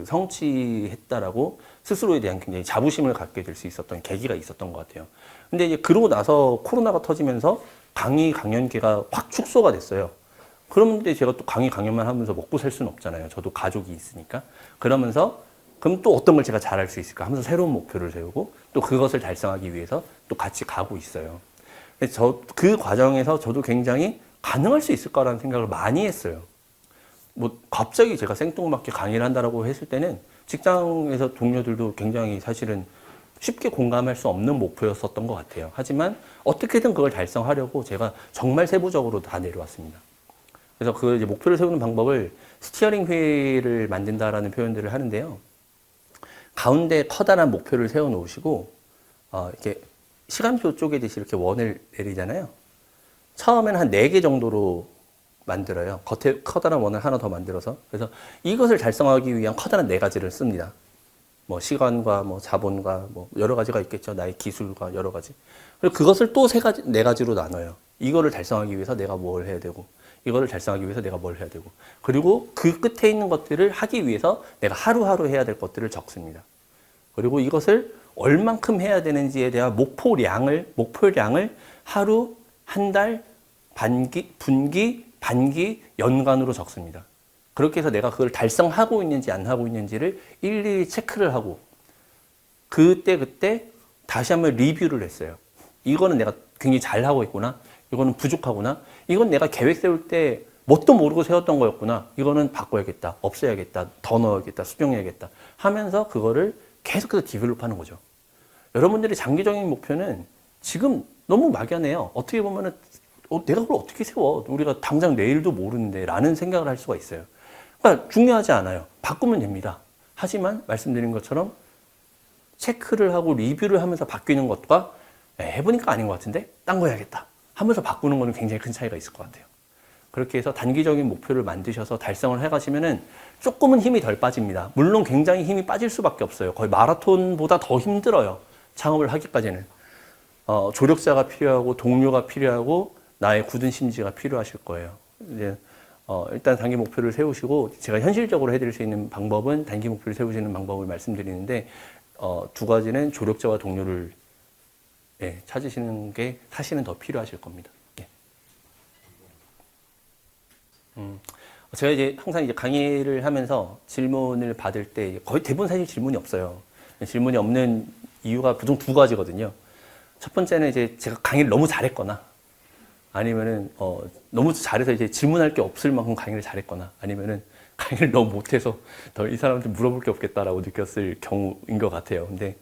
성취했다라고 스스로에 대한 굉장히 자부심을 갖게 될 수 있었던 계기가 있었던 것 같아요. 근데 이제 그러고 나서 코로나가 터지면서 강연계가 확 축소가 됐어요. 그런데 제가 또 강연만 하면서 먹고 살 수는 없잖아요. 저도 가족이 있으니까. 그러면서 그럼 또 어떤 걸 제가 잘할 수 있을까 하면서 새로운 목표를 세우고 또 그것을 달성하기 위해서 또 같이 가고 있어요. 그 과정에서 저도 굉장히 가능할 수 있을까라는 생각을 많이 했어요. 뭐 갑자기 제가 생뚱맞게 강의를 한다라고 했을 때는 직장에서 동료들도 굉장히 사실은 쉽게 공감할 수 없는 목표였었던 것 같아요. 하지만 어떻게든 그걸 달성하려고 제가 정말 세부적으로 다 내려왔습니다. 그래서 그 이제 목표를 세우는 방법을 스티어링 휠을 만든다라는 표현들을 하는데요. 가운데 커다란 목표를 세워 놓으시고 이렇게 시간표 쪼개듯이 이렇게 원을 내리잖아요. 처음에는 한 4개 정도로 만들어요. 겉에 커다란 원을 하나 더 만들어서. 그래서 이것을 달성하기 위한 커다란 4가지를 씁니다. 뭐 시간과 뭐 자본과 뭐 여러 가지가 있겠죠. 나의 기술과 여러 가지. 그리고 그것을 또 4가지로 나눠요. 이거를 달성하기 위해서 내가 뭘 해야 되고, 이거를 달성하기 위해서 내가 뭘 해야 되고, 그리고 그 끝에 있는 것들을 하기 위해서 내가 하루하루 해야 될 것들을 적습니다. 그리고 이것을 얼만큼 해야 되는지에 대한 목표량을 하루, 한 달, 분기, 반기, 연간으로 적습니다. 그렇게 해서 내가 그걸 달성하고 있는지 안 하고 있는지를 일일이 체크를 하고 그때 다시 한번 리뷰를 했어요. 이거는 내가 굉장히 잘하고 있구나. 이거는 부족하구나. 이건 내가 계획 세울 때 뭣도 모르고 세웠던 거였구나. 이거는 바꿔야겠다. 없애야겠다. 더 넣어야겠다. 수정해야겠다. 하면서 그거를 계속해서 디벨롭하는 거죠. 여러분들의 장기적인 목표는 지금 너무 막연해요. 어떻게 보면은 내가 그걸 어떻게 세워? 우리가 당장 내일도 모르는데 라는 생각을 할 수가 있어요. 그러니까 중요하지 않아요. 바꾸면 됩니다. 하지만 말씀드린 것처럼 체크를 하고 리뷰를 하면서 바뀌는 것과 해보니까 아닌 것 같은데 딴 거 해야겠다 하면서 바꾸는 거는 굉장히 큰 차이가 있을 것 같아요. 그렇게 해서 단기적인 목표를 만드셔서 달성을 해가시면은 조금은 힘이 덜 빠집니다. 물론 굉장히 힘이 빠질 수밖에 없어요. 거의 마라톤보다 더 힘들어요. 창업을 하기까지는. 조력자가 필요하고 동료가 필요하고 나의 굳은 심지가 필요하실 거예요. 이제 일단 단기 목표를 세우시고 제가 현실적으로 해드릴 수 있는 방법은 단기 목표를 세우시는 방법을 말씀드리는데 두 가지는 조력자와 동료를 찾으시는 게 사실은 더 필요하실 겁니다. 예. 제가 이제 항상 이제 강의를 하면서 질문을 받을 때 거의 대부분 사실 질문이 없어요. 질문이 없는 이유가 보통 두 가지거든요. 첫 번째는 이제 제가 강의를 너무 잘했거나 아니면은 너무 잘해서 이제 질문할 게 없을 만큼 강의를 잘했거나 아니면은 강의를 너무 못해서 더 이 사람한테 물어볼 게 없겠다라고 느꼈을 경우인 것 같아요. 근데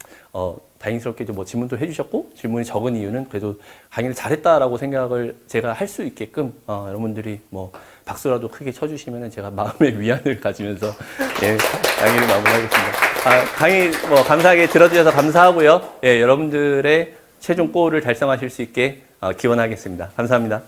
다행스럽게 뭐 질문도 해주셨고 질문이 적은 이유는 그래도 강의를 잘했다라고 생각을 제가 할 수 있게끔 여러분들이 뭐 박수라도 크게 쳐주시면은 제가 마음의 위안을 가지면서 예, 강의를 마무리하겠습니다. 강의 뭐 감사하게 들어주셔서 감사하고요. 예, 여러분들의 최종 골을 달성하실 수 있게 기원하겠습니다. 감사합니다.